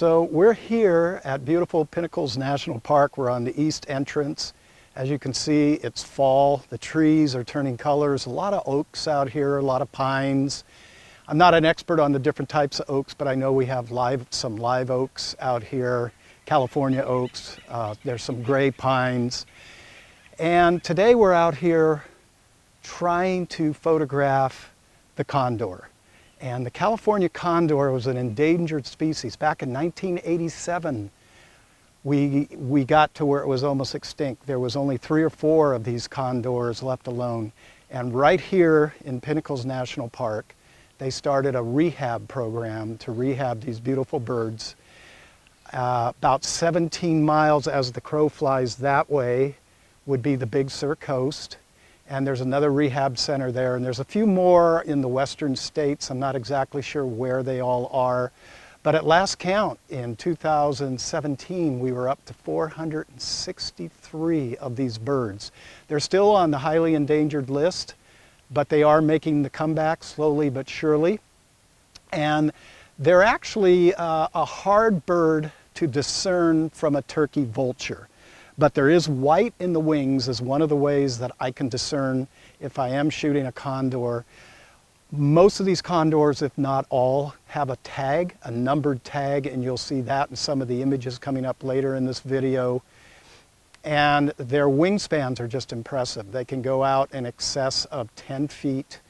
So we're here at beautiful Pinnacles National Park. We're on the east entrance. As you can see, it's fall. The trees are turning colors. A lot of oaks out here, a lot of pines. I'm not an expert on the different types of oaks, but I know we have some live oaks out here, California oaks. There's some gray pines. And today we're out here trying to photograph the condor. And the California condor was an endangered species. Back in 1987, we got to where it was almost extinct. There was only 3 or 4 of these condors left alone. And right here in Pinnacles National Park, they started a rehab program to rehab these beautiful birds. About 17 miles as the crow flies that way would be the Big Sur coast. And there's another rehab center there, and there's a few more in the western states. I'm not exactly sure where they all are. But at last count, in 2017, we were up to 463 of these birds. They're still on the highly endangered list, but they are making the comeback slowly but surely. And they're actually a hard bird to discern from a turkey vulture. But there is white in the wings as one of the ways that I can discern if I am shooting a condor. Most of these condors, if not all, have a tag, a numbered tag, and you'll see that in some of the images coming up later in this video. And their wingspans are just impressive. They can go out in excess of 10 feet.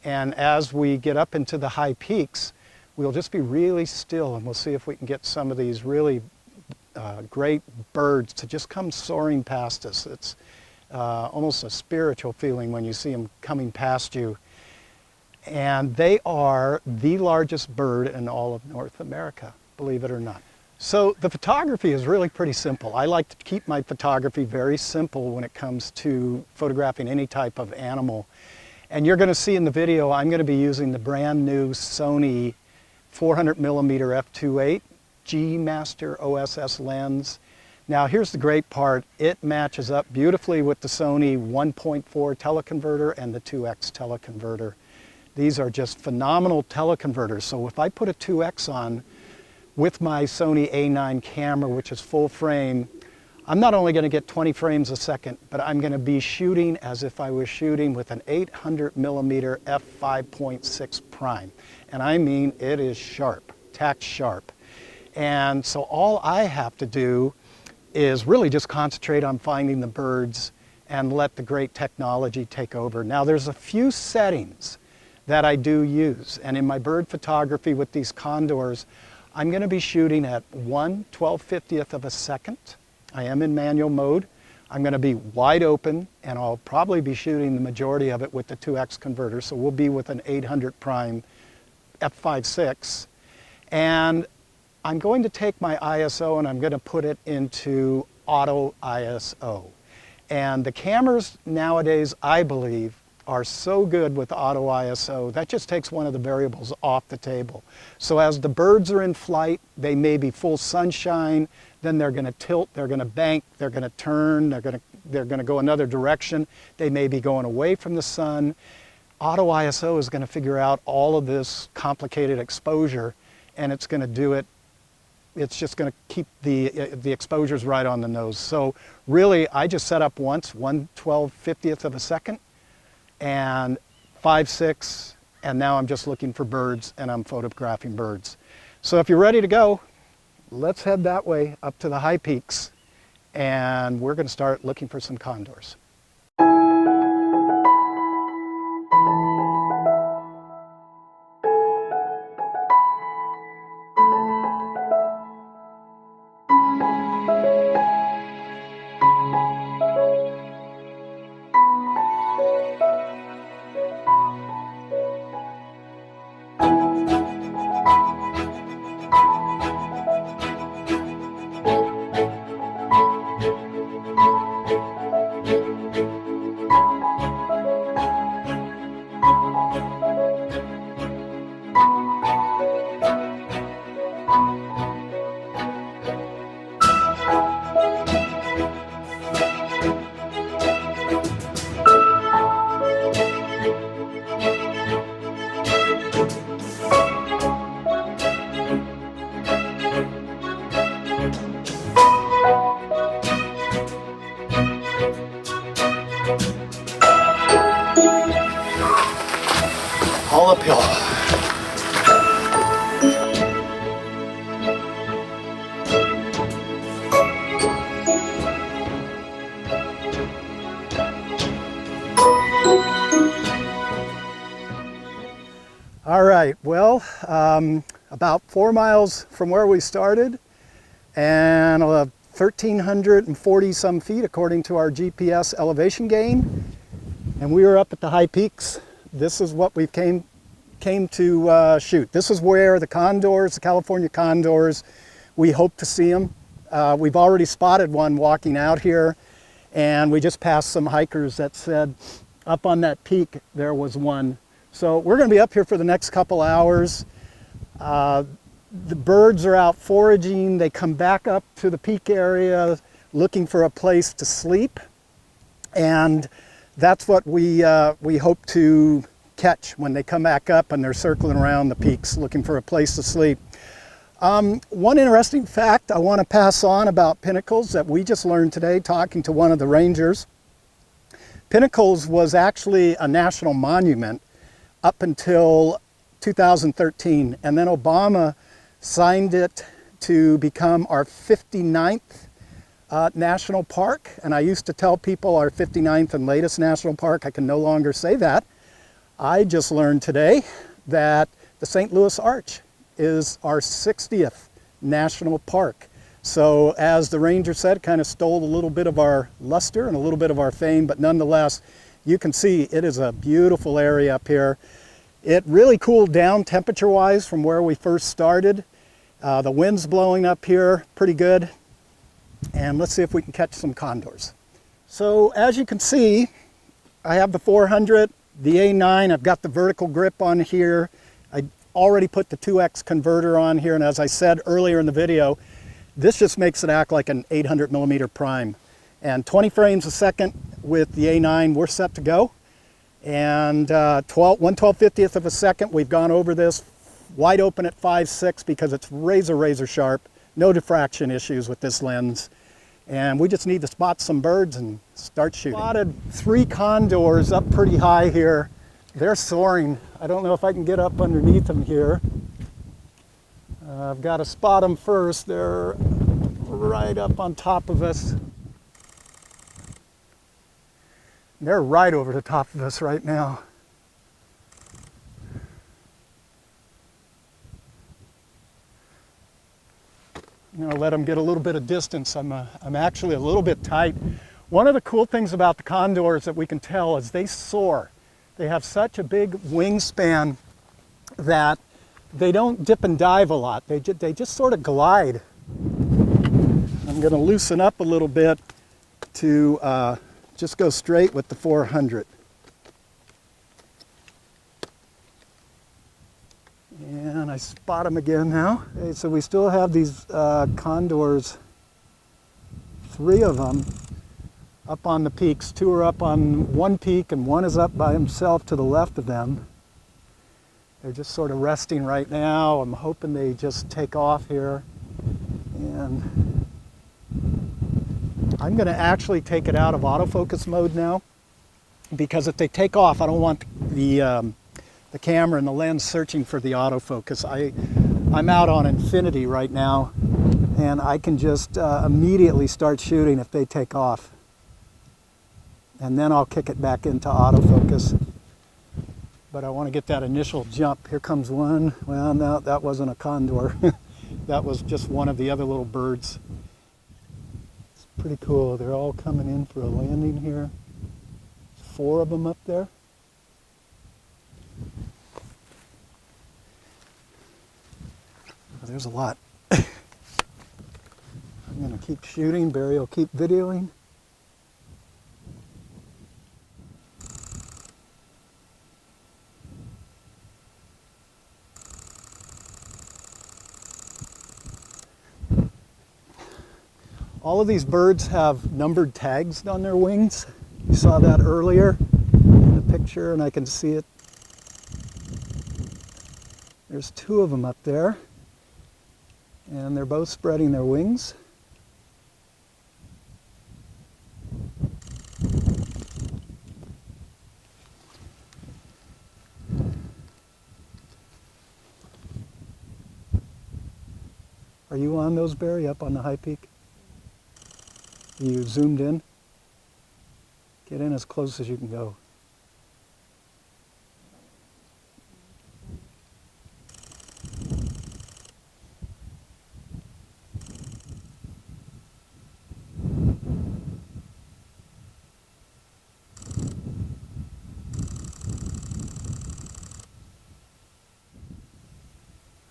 And as we get up into the high peaks, we'll just be really still, and we'll see if we can get some of these really great birds to just come soaring past us. It's almost a spiritual feeling when you see them coming past you. And they are the largest bird in all of North America, believe it or not. So the photography is really pretty simple. I like to keep my photography very simple when it comes to photographing any type of animal. And you're going to see in the video, I'm going to be using the brand new Sony 400mm f2.8 G Master OSS lens. Now here's the great part. It matches up beautifully with the Sony 1.4 teleconverter and the 2X teleconverter. These are just phenomenal teleconverters. So if I put a 2X on with my Sony A9 camera, which is full frame, I'm not only going to get 20 frames a second, but I'm going to be shooting as if I was shooting with an 800mm f5.6 prime. And I mean, it is sharp, tack sharp. And so all I have to do is really just concentrate on finding the birds and let the great technology take over. Now there's a few settings that I do use, and in my bird photography with these condors, I'm going to be shooting at 1/1250th of a second. I am in manual mode. I'm going to be wide open, and I'll probably be shooting the majority of it with the 2X converter, so we'll be with an 800 prime f5.6. And I'm going to take my ISO and I'm going to put it into auto ISO. And the cameras nowadays, I believe, are so good with auto ISO, that just takes one of the variables off the table. So as the birds are in flight, they may be full sunshine, then they're going to tilt, they're going to bank, they're going to turn, they're going to go another direction. They may be going away from the sun. Auto ISO is going to figure out all of this complicated exposure, and it's going to do it. It's just going to keep the exposures right on the nose. So really, I just set up once, 1/1250th of a second, and 5.6, and now I'm just looking for birds, and I'm photographing birds. So if you're ready to go, let's head that way up to the high peaks, and we're going to start looking for some condors. uphill. All right, well, about 4 miles from where we started and 1,340 some feet according to our GPS elevation gain. And we were up at the high peaks. This is what we came to shoot. This is where the condors, the California condors, we hope to see them. We've already spotted one walking out here, and we just passed some hikers that said up on that peak there was one. So we're going to be up here for the next couple hours. The birds are out foraging. They come back up to the peak area looking for a place to sleep, and that's what we hope to catch when they come back up and they're circling around the peaks looking for a place to sleep. One interesting fact I want to pass on about Pinnacles that we just learned today talking to one of the rangers. Pinnacles was actually a national monument up until 2013, and then Obama signed it to become our 59th national park. And I used to tell people our 59th and latest national park. I can no longer say that. I just learned today that the St. Louis Arch is our 60th national park. So as the ranger said, kind of stole a little bit of our luster and a little bit of our fame, but nonetheless, you can see it is a beautiful area up here. It really cooled down temperature-wise from where we first started. The wind's blowing up here pretty good. And let's see if we can catch some condors. So as you can see, I have the 400, the A9. I've got the vertical grip on here. I already put the 2X converter on here. And as I said earlier in the video, this just makes it act like an 800 millimeter prime. And 20 frames a second with the A9, we're set to go. And 1/1250th of a second, we've gone over this wide open at 5.6 because it's razor sharp. No diffraction issues with this lens. And we just need to spot some birds and start shooting. Spotted 3 condors up pretty high here. They're soaring. I don't know if I can get up underneath them here. I've got to spot them first. They're right up on top of us. They're right over the top of us right now. I'm going to let them get a little bit of distance. I'm actually a little bit tight. One of the cool things about the condors that we can tell is they soar. They have such a big wingspan that they don't dip and dive a lot. They just sort of glide. I'm going to loosen up a little bit to just go straight with the 400. And I spot them again now. Okay, so we still have these condors, 3 of them, up on the peaks. 2 are up on one peak and 1 is up by himself to the left of them. They're just sort of resting right now. I'm hoping they just take off here. And I'm going to actually take it out of autofocus mode now, because if they take off, I don't want the camera and the lens searching for the autofocus. I'm out on infinity right now, and I can just immediately start shooting if they take off. And then I'll kick it back into autofocus. But I want to get that initial jump. Here comes one. Well, no, that wasn't a condor. That was just one of the other little birds. It's pretty cool. They're all coming in for a landing here. 4 of them up there. Oh, there's a lot. I'm going to keep shooting. Barry will keep videoing. All of these birds have numbered tags on their wings. You saw that earlier in the picture, and I can see it. There's 2 of them up there, and they're both spreading their wings. Are you on those, Barry, up on the high peak? Are you zoomed in? Get in as close as you can go.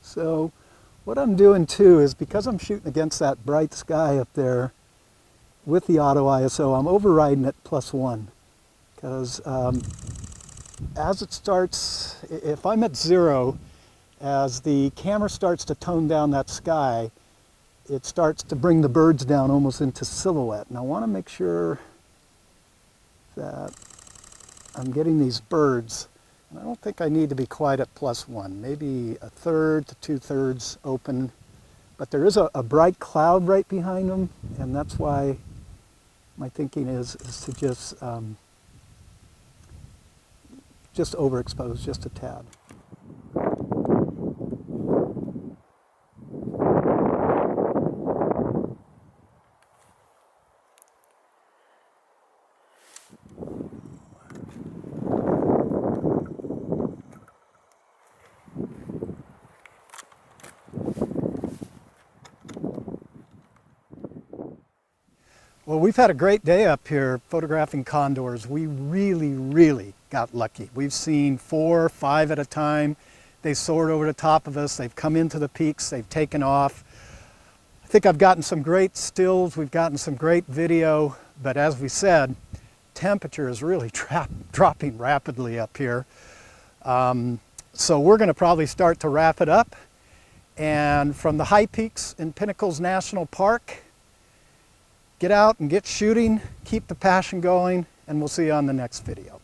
So what I'm doing too is, because I'm shooting against that bright sky up there with the auto ISO, I'm overriding it +1. Because as it starts, if I'm at 0, as the camera starts to tone down that sky, it starts to bring the birds down almost into silhouette. And I want to make sure that I'm getting these birds. And I don't think I need to be quite at +1, maybe 1/3 to 2/3 open. But there is a bright cloud right behind them, and that's why my thinking is to just overexpose just a tad. Well, we've had a great day up here photographing condors. We really got lucky. We've seen 4 or 5 at a time. They soared over the top of us. They've come into the peaks. They've taken off. I think I've gotten some great stills. We've gotten some great video. But as we said, temperature is really dropping rapidly up here. So we're going to probably start to wrap it up. And from the high peaks in Pinnacles National Park, get out and get shooting, keep the passion going, and we'll see you on the next video.